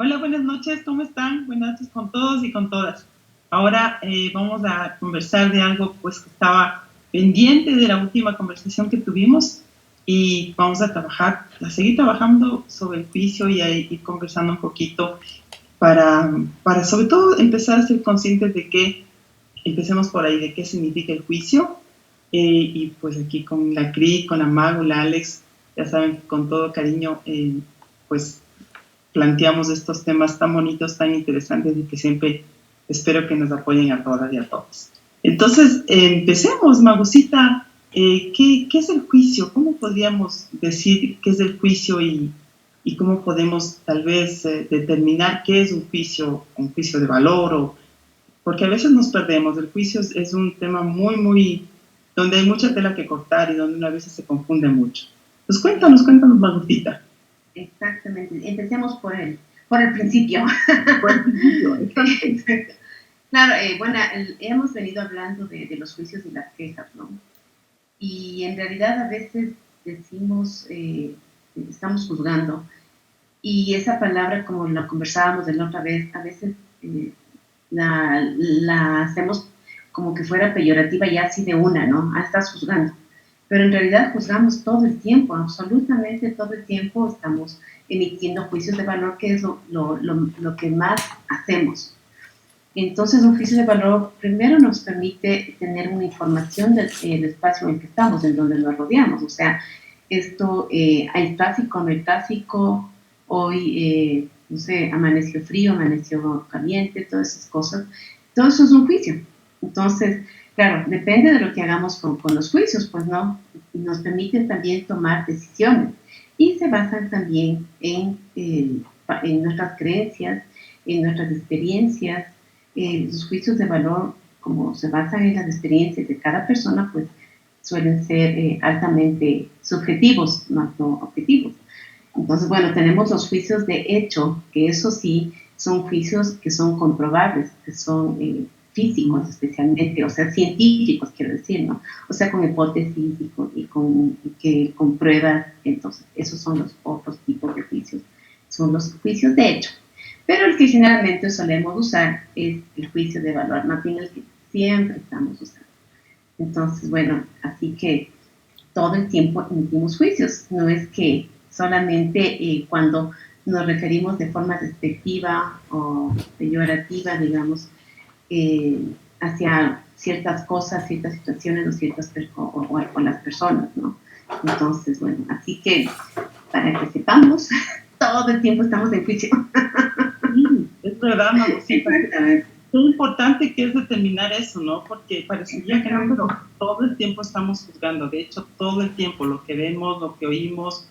Hola, buenas noches, ¿cómo están? Buenas noches con todos y con todas. Ahora vamos a conversar de algo pues que estaba pendiente de la última conversación que tuvimos y vamos a seguir trabajando sobre el juicio y a ir conversando un poquito para sobre todo empezar a ser conscientes de que, empecemos por ahí, de qué significa el juicio. Y pues aquí con la Cri, con la Mago, la Alex, ya saben, con todo cariño, pues planteamos estos temas tan bonitos, tan interesantes y que siempre espero que nos apoyen a todas y a todos. Entonces, empecemos, Magusita. ¿Qué es el juicio? ¿Cómo podríamos decir qué es el juicio y cómo podemos tal vez determinar qué es un juicio de valor? Porque a veces nos perdemos. El juicio es un tema muy, donde hay mucha tela que cortar y donde una vez se confunde mucho. Pues cuéntanos, Magusita. Exactamente. Empecemos por el principio. Por el principio, exacto. Claro, bueno, hemos venido hablando de los juicios y las quejas, ¿no? Y en realidad a veces decimos, estamos juzgando, y esa palabra, como la conversábamos de la otra vez, a veces la hacemos como que fuera peyorativa y así de una, ¿no? Ah, estás juzgando. Pero en realidad juzgamos todo el tiempo, absolutamente todo el tiempo estamos emitiendo juicios de valor, que es lo que más hacemos. Entonces, un juicio de valor primero nos permite tener una información del espacio en el que estamos, en donde nos rodeamos. O sea, esto, hay tráfico, no hay tráfico, hoy, no sé, amaneció frío, amaneció caliente, todas esas cosas. Todo eso es un juicio. Entonces, claro, depende de lo que hagamos con los juicios, pues no, nos permiten también tomar decisiones y se basan también en nuestras creencias, en nuestras experiencias. Los juicios de valor, como se basan en las experiencias de cada persona, pues suelen ser altamente subjetivos, más no objetivos. Entonces, bueno, tenemos los juicios de hecho, que eso sí son juicios que son comprobables, que son físicos especialmente, o sea, científicos, quiero decir, ¿no? O sea, con hipótesis y con pruebas. Entonces, esos son los otros tipos de juicios, son los juicios de hecho. Pero el que generalmente solemos usar es el juicio de valor, más bien el que siempre estamos usando. Entonces, bueno, así que todo el tiempo emitimos juicios, no es que solamente cuando nos referimos de forma despectiva o peyorativa, digamos, hacia ciertas cosas, ciertas situaciones o las personas, ¿no? Entonces, bueno, así que para que sepamos, todo el tiempo estamos en juicio. Sí, es verdad, Magusita. Qué importante que es determinar eso, ¿no? Porque parecería que no, pero todo el tiempo estamos juzgando. De hecho, todo el tiempo lo que vemos, lo que oímos,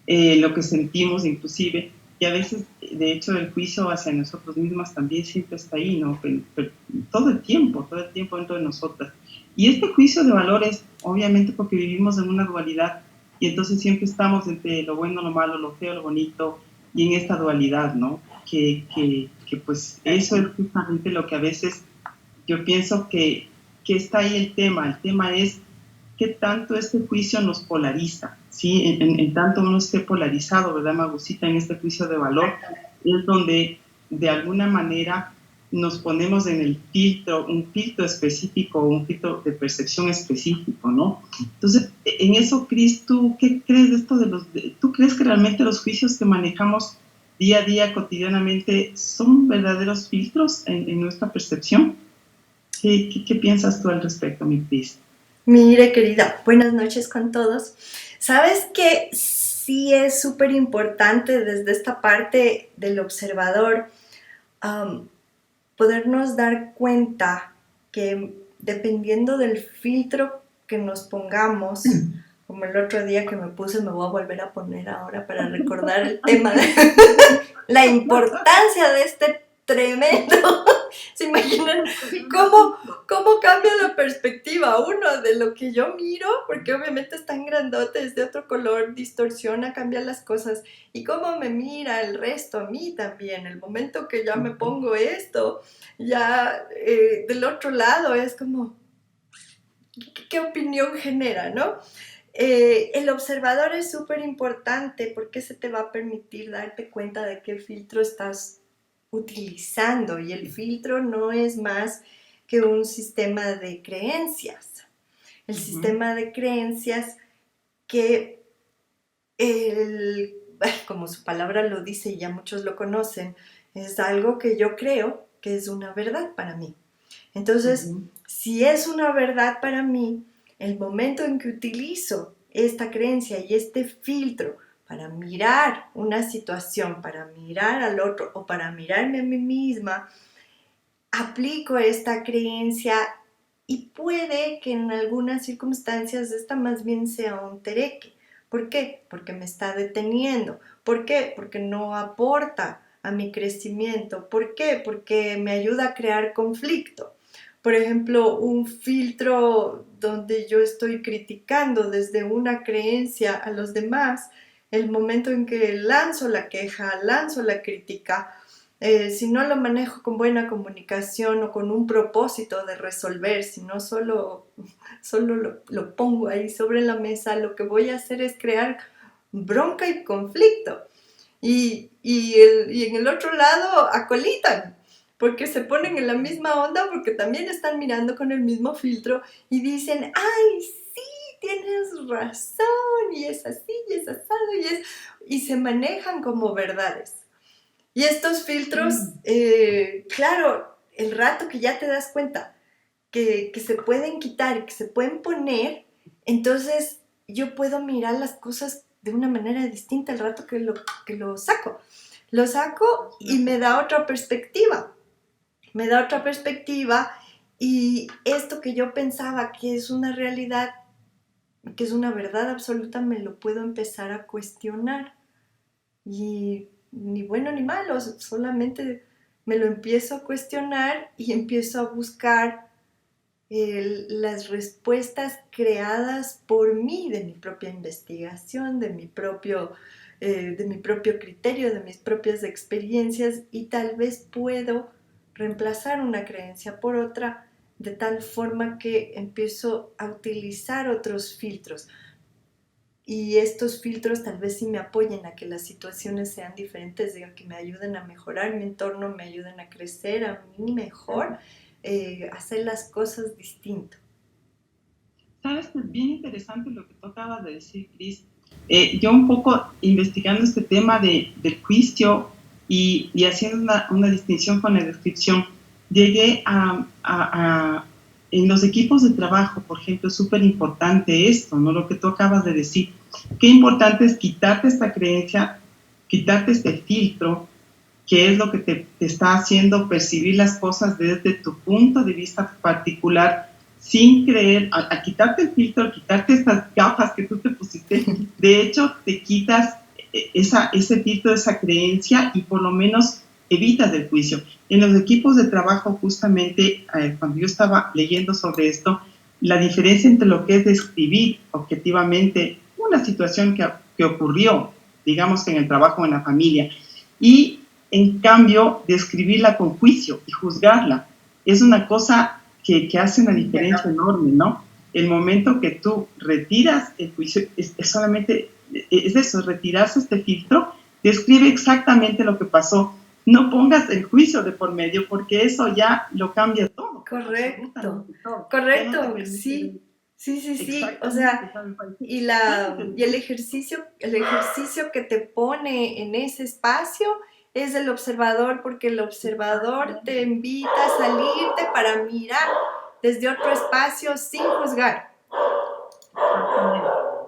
lo que sentimos inclusive. Y a veces, de hecho, el juicio hacia nosotros mismas también siempre está ahí, ¿no? Pero todo el tiempo dentro de nosotras. Y este juicio de valores, obviamente porque vivimos en una dualidad y entonces siempre estamos entre lo bueno, lo malo, lo feo, lo bonito y en esta dualidad, ¿no? Que pues eso es justamente lo que a veces yo pienso que está ahí el tema. El tema es qué tanto este juicio nos polariza, ¿sí? En tanto uno esté polarizado, ¿verdad, Magusita? En este juicio de valor es donde de alguna manera nos ponemos en el filtro, un filtro específico, un filtro de percepción específico, ¿no? Entonces, en eso, Cris, ¿tú qué crees de esto tú crees que realmente los juicios que manejamos día a día, cotidianamente, son verdaderos filtros en nuestra percepción? ¿Qué piensas tú al respecto, mi Cris? Mire, querida, buenas noches con todos. ¿Sabes que sí es súper importante desde esta parte del observador podernos dar cuenta que dependiendo del filtro que nos pongamos, como el otro día que me puse, me voy a volver a poner ahora para recordar el tema de la importancia de este tremendo. ¿Se imaginan cómo cambia la perspectiva uno de lo que yo miro? Porque obviamente es tan grandote, es de otro color, distorsiona, cambia las cosas. Y cómo me mira el resto a mí también. El momento que ya me pongo esto, ya del otro lado es como, ¿qué opinión genera, no? El observador es súper importante porque se te va a permitir darte cuenta de qué filtro estás utilizando, y el filtro no es más que un sistema de creencias. El sistema de creencias que, como su palabra lo dice y ya muchos lo conocen, es algo que yo creo que es una verdad para mí. Entonces, si es una verdad para mí, el momento en que utilizo esta creencia y este filtro para mirar una situación, para mirar al otro o para mirarme a mí misma, aplico esta creencia y puede que en algunas circunstancias esta más bien sea un tereque. ¿Por qué? Porque me está deteniendo. ¿Por qué? Porque no aporta a mi crecimiento. ¿Por qué? Porque me ayuda a crear conflicto. Por ejemplo, un filtro donde yo estoy criticando desde una creencia a los demás, el momento en que lanzo la queja, lanzo la crítica, si no lo manejo con buena comunicación o con un propósito de resolver, sino solo lo pongo ahí sobre la mesa, lo que voy a hacer es crear bronca y conflicto. Y en el otro lado acolitan, porque se ponen en la misma onda, porque también están mirando con el mismo filtro y dicen, ¡ay, sí, tienes razón! Y es así, y es asado, y se manejan como verdades. Y estos filtros, claro, el rato que ya te das cuenta que se pueden quitar y que se pueden poner, entonces yo puedo mirar las cosas de una manera distinta el rato que lo saco. Lo saco y me da otra perspectiva. Me da otra perspectiva, y esto que yo pensaba que es una realidad, que es una verdad absoluta, me lo puedo empezar a cuestionar. Y ni bueno ni malo, solamente me lo empiezo a cuestionar y empiezo a buscar las respuestas creadas por mí, de mi propia investigación, de mi propio criterio, de mis propias experiencias, y tal vez puedo reemplazar una creencia por otra de tal forma que empiezo a utilizar otros filtros. Y estos filtros tal vez sí me apoyen a que las situaciones sean diferentes, a que me ayuden a mejorar mi entorno, me ayuden a crecer a mí mejor, hacer las cosas distinto. Sabes, es bien interesante lo que tú acabas de decir, Cris. Yo un poco investigando este tema del juicio y haciendo una distinción con la descripción, llegué en los equipos de trabajo, por ejemplo, es súper importante esto, ¿no? Lo que tú acabas de decir. Qué importante es quitarte esta creencia, quitarte este filtro, que es lo que te está haciendo percibir las cosas desde tu punto de vista particular, sin creer, al quitarte el filtro, al quitarte estas gafas que tú te pusiste, de hecho te quitas ese filtro, esa creencia, y por lo menos evitas el juicio. En los equipos de trabajo, justamente, cuando yo estaba leyendo sobre esto, la diferencia entre lo que es describir objetivamente una situación que ocurrió, digamos que en el trabajo o en la familia, y en cambio describirla con juicio y juzgarla, es una cosa que hace una diferencia enorme, ¿no? El momento que tú retiras el juicio, es solamente, es eso, retirarse este filtro, describe exactamente lo que pasó. No pongas el juicio de por medio, porque eso ya lo cambia todo. Correcto, todo. correcto, sí. Sí, o sea, y el ejercicio que te pone en ese espacio es el observador, porque el observador te invita a salirte para mirar desde otro espacio sin juzgar.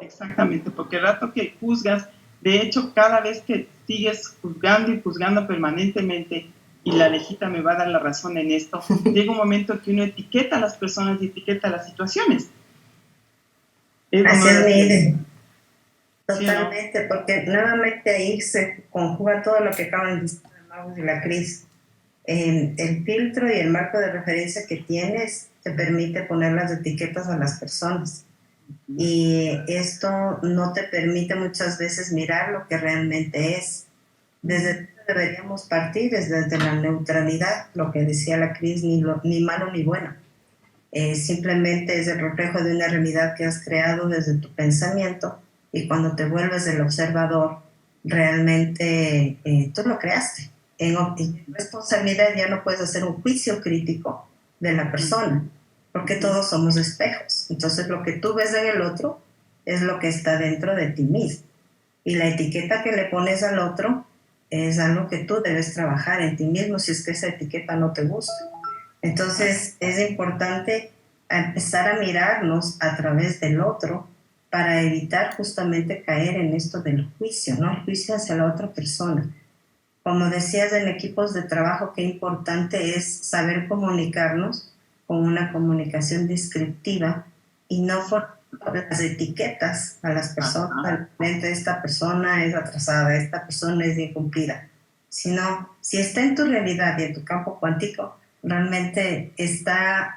Exactamente, porque el rato que juzgas, de hecho, cada vez que sigues juzgando y juzgando permanentemente, y la Alejita me va a dar la razón en esto, llega un momento que uno etiqueta a las personas y etiqueta a las situaciones. Así es, miren. ¿Sí, Totalmente, no? porque nuevamente ahí se conjuga todo lo que acaban de decir y la Cris. El filtro y el marco de referencia que tienes te permite poner las etiquetas a las personas. Y esto no te permite muchas veces mirar lo que realmente es. Desde deberíamos partir desde la neutralidad, lo que decía la Cris, ni malo ni bueno. simplemente es el reflejo de una realidad que has creado desde tu pensamiento, y cuando te vuelves el observador, realmente tú lo creaste. En responsabilidad ya no puedes hacer un juicio crítico de la persona, porque todos somos espejos. Entonces lo que tú ves en el otro es lo que está dentro de ti mismo. Y la etiqueta que le pones al otro es algo que tú debes trabajar en ti mismo si es que esa etiqueta no te gusta. Entonces es importante empezar a mirarnos a través del otro para evitar justamente caer en esto del juicio, ¿no? El juicio hacia la otra persona. Como decías, en equipos de trabajo, qué importante es saber comunicarnos con una comunicación descriptiva y no por las etiquetas a las personas. Realmente esta persona es atrasada, esta persona es incumplida. Sino, si está en tu realidad y en tu campo cuántico, realmente está,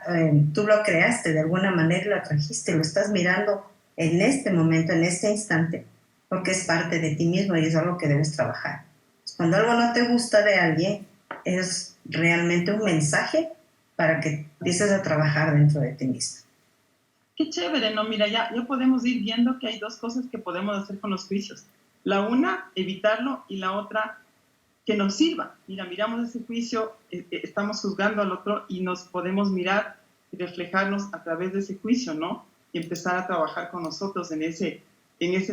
tú lo creaste de alguna manera y lo trajiste, lo estás mirando en este momento, en este instante, porque es parte de ti mismo y es algo que debes trabajar. Cuando algo no te gusta de alguien, es realmente un mensaje para que empieces a trabajar dentro de ti mismo. Qué chévere, ¿no? Mira, ya podemos ir viendo que hay dos cosas que podemos hacer con los juicios. La una, evitarlo, y la otra, que nos sirva. Mira, miramos ese juicio, estamos juzgando al otro y nos podemos mirar y reflejarnos a través de ese juicio, ¿no? Y empezar a trabajar con nosotros en ese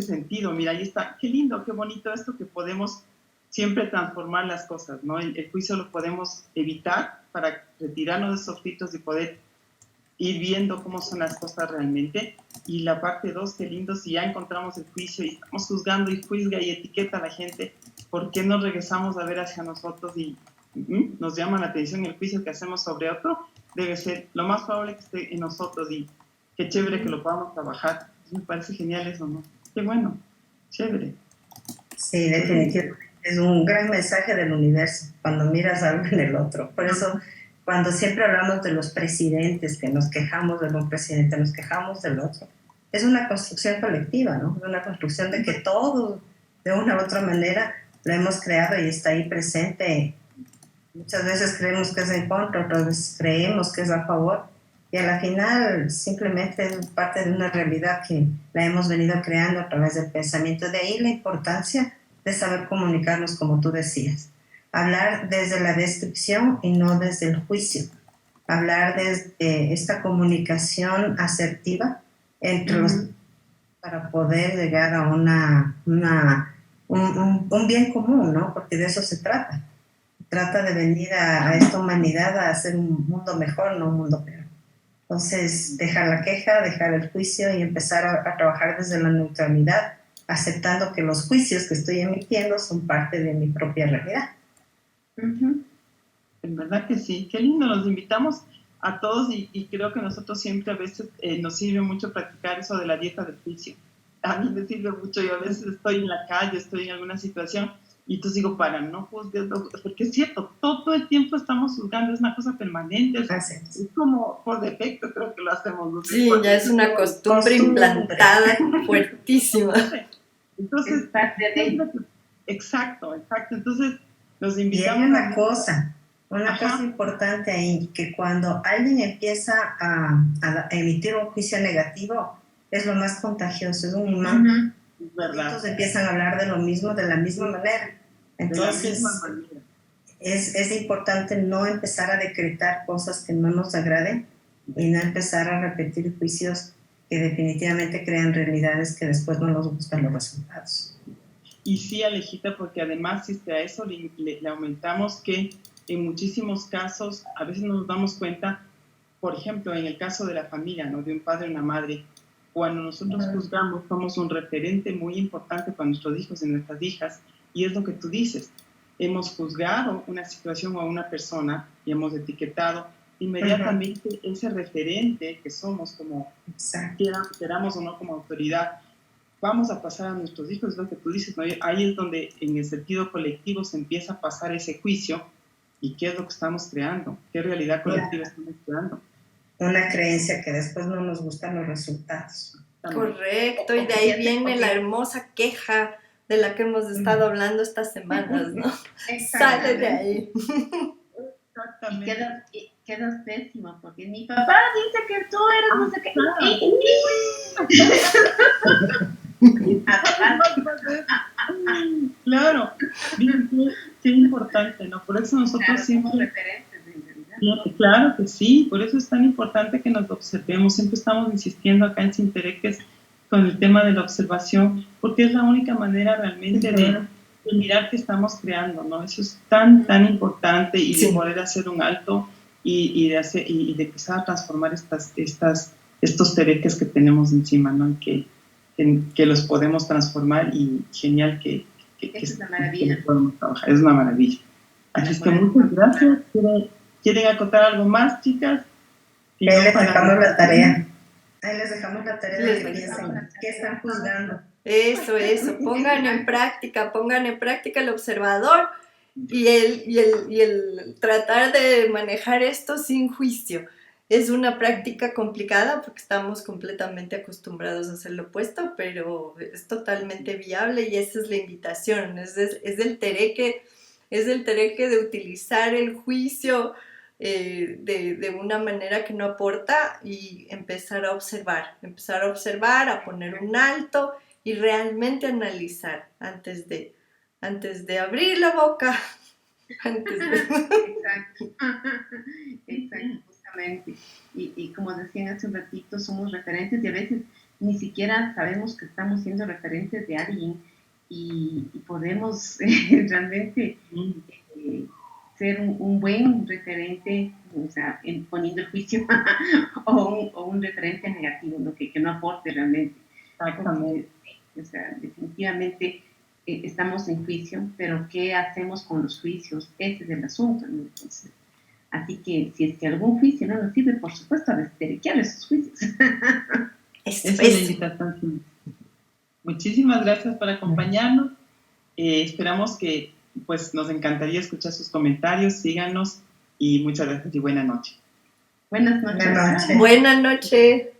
sentido. Mira, ahí está, qué lindo, qué bonito esto que podemos siempre transformar las cosas, ¿no? El juicio lo podemos evitar para retirarnos de esos filtros y poder ir viendo cómo son las cosas realmente. Y la parte 2, qué lindo, si ya encontramos el juicio y estamos juzgando y juzga y etiqueta a la gente, ¿por qué no regresamos a ver hacia nosotros y nos llama la atención el juicio que hacemos sobre otro? Debe ser lo más probable que esté en nosotros, y qué chévere que lo podamos trabajar. Me parece genial eso, ¿no? Qué bueno, chévere. Sí, definitivamente. Es un gran mensaje del universo cuando miras algo en el otro. Por eso, cuando siempre hablamos de los presidentes, que nos quejamos de un presidente, nos quejamos del otro, es una construcción colectiva, ¿no? Es una construcción de que todos, de una u otra manera, lo hemos creado y está ahí presente. Muchas veces creemos que es en contra, otras veces creemos que es a favor, y a la final simplemente es parte de una realidad que la hemos venido creando a través del pensamiento. De ahí la importancia de saber comunicarnos, como tú decías. Hablar desde la descripción y no desde el juicio. Hablar desde esta comunicación asertiva entre los, para poder llegar a un bien común, ¿no? Porque de eso se trata. Trata de venir a esta humanidad a hacer un mundo mejor, no un mundo peor. Entonces, dejar la queja, dejar el juicio y empezar a trabajar desde la neutralidad, aceptando que los juicios que estoy emitiendo son parte de mi propia realidad. En verdad que sí, qué lindo, los invitamos a todos, y creo que nosotros siempre a veces nos sirve mucho practicar eso de la dieta del juicio. A mí me sirve mucho, yo a veces estoy en la calle, estoy en alguna situación y entonces digo, para, no juzgues, porque es cierto, todo el tiempo estamos juzgando, es una cosa permanente, es como por defecto creo que lo hacemos. ¿No? Sí, ya es una costumbre implantada fuertísima. Entonces, exacto, entonces nos invitamos. Y hay una cosa importante ahí, que cuando alguien empieza a emitir un juicio negativo, es lo más contagioso, es un imán. ¿Verdad? Todos empiezan a hablar de lo mismo, de la misma manera. Entonces, es importante no empezar a decretar cosas que no nos agraden y no empezar a repetir juicios que definitivamente crean realidades que después no nos gustan los resultados. Y sí, Alejita, porque además si a eso le aumentamos que en muchísimos casos a veces nos damos cuenta, por ejemplo, en el caso de la familia, ¿no? De un padre y una madre, cuando nosotros juzgamos, somos un referente muy importante para nuestros hijos y nuestras hijas, y es lo que tú dices. Hemos juzgado una situación o a una persona y hemos etiquetado inmediatamente ese referente que somos como, queramos o no, como autoridad. Vamos a pasar a nuestros hijos, es lo que tú dices, ¿no? Ahí es donde en el sentido colectivo se empieza a pasar ese juicio, y qué es lo que estamos creando, qué realidad colectiva estamos creando. Una creencia que después no nos gustan los resultados. Correcto, y de ahí viene la hermosa queja de la que hemos estado hablando estas semanas, ¿no? Sale de ahí. Exactamente. Quedas pésimo, porque mi papá dice que tú eres no sé qué. Claro, bien, qué importante, ¿no? Por eso nosotros Claro, siempre... somos referentes en realidad. Claro que sí, por eso es tan importante que nos observemos. Siempre estamos insistiendo acá en Sintereques con el tema de la observación, porque es la única manera realmente de mirar qué estamos creando, ¿no? Eso es tan importante y de poder hacer un alto y de empezar a transformar estos tereques que tenemos encima, ¿no? Que los podemos transformar y genial que es una maravilla. Que podemos trabajar. Es una maravilla. Así es que muchas gracias. ¿Quieren acotar algo más, chicas? Ahí les dejamos la tarea. Ahí les dejamos la tarea de que piensen qué están juzgando. Eso. Pongan en práctica el observador y el tratar de manejar esto sin juicio. Es una práctica complicada porque estamos completamente acostumbrados a hacer lo opuesto, pero es totalmente viable y esa es la invitación. Es el tereque de utilizar el juicio de una manera que no aporta y empezar a observar, a poner un alto y realmente analizar antes de abrir la boca. Exacto, justamente. Y como decían hace un ratito, somos referentes y a veces ni siquiera sabemos que estamos siendo referentes de alguien y podemos realmente ser un buen referente, o sea, poniendo el juicio o un referente negativo, ¿no? Que no aporte realmente. Exactamente. O sea, definitivamente estamos en juicio, pero ¿qué hacemos con los juicios? Ese es el asunto, ¿no? Entonces, así que si es que algún juicio no nos sirve, por supuesto, a desterequear esos juicios. Esa es la invitación. Muchísimas gracias por acompañarnos. Esperamos que pues nos encantaría escuchar sus comentarios. Síganos y muchas gracias y buena noche. Buenas noches. Buenas noches.